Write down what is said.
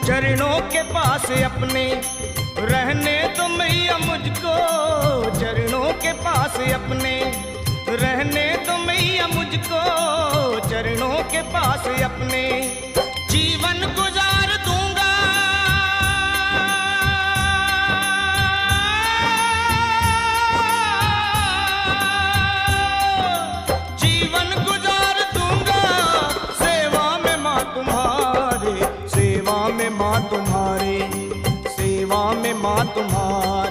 चरणों के पास अपने रहने दो मैया मुझको, चरणों के पास अपने रहने दो मैया मुझको, चरणों के पास अपने जीवन गुजार दूंगा, जीवन गुजार दूंगा सेवा में माँ तुम्हारे, सेवा में माँ तुम्हारे, सेवा में माँ तुम्हारे।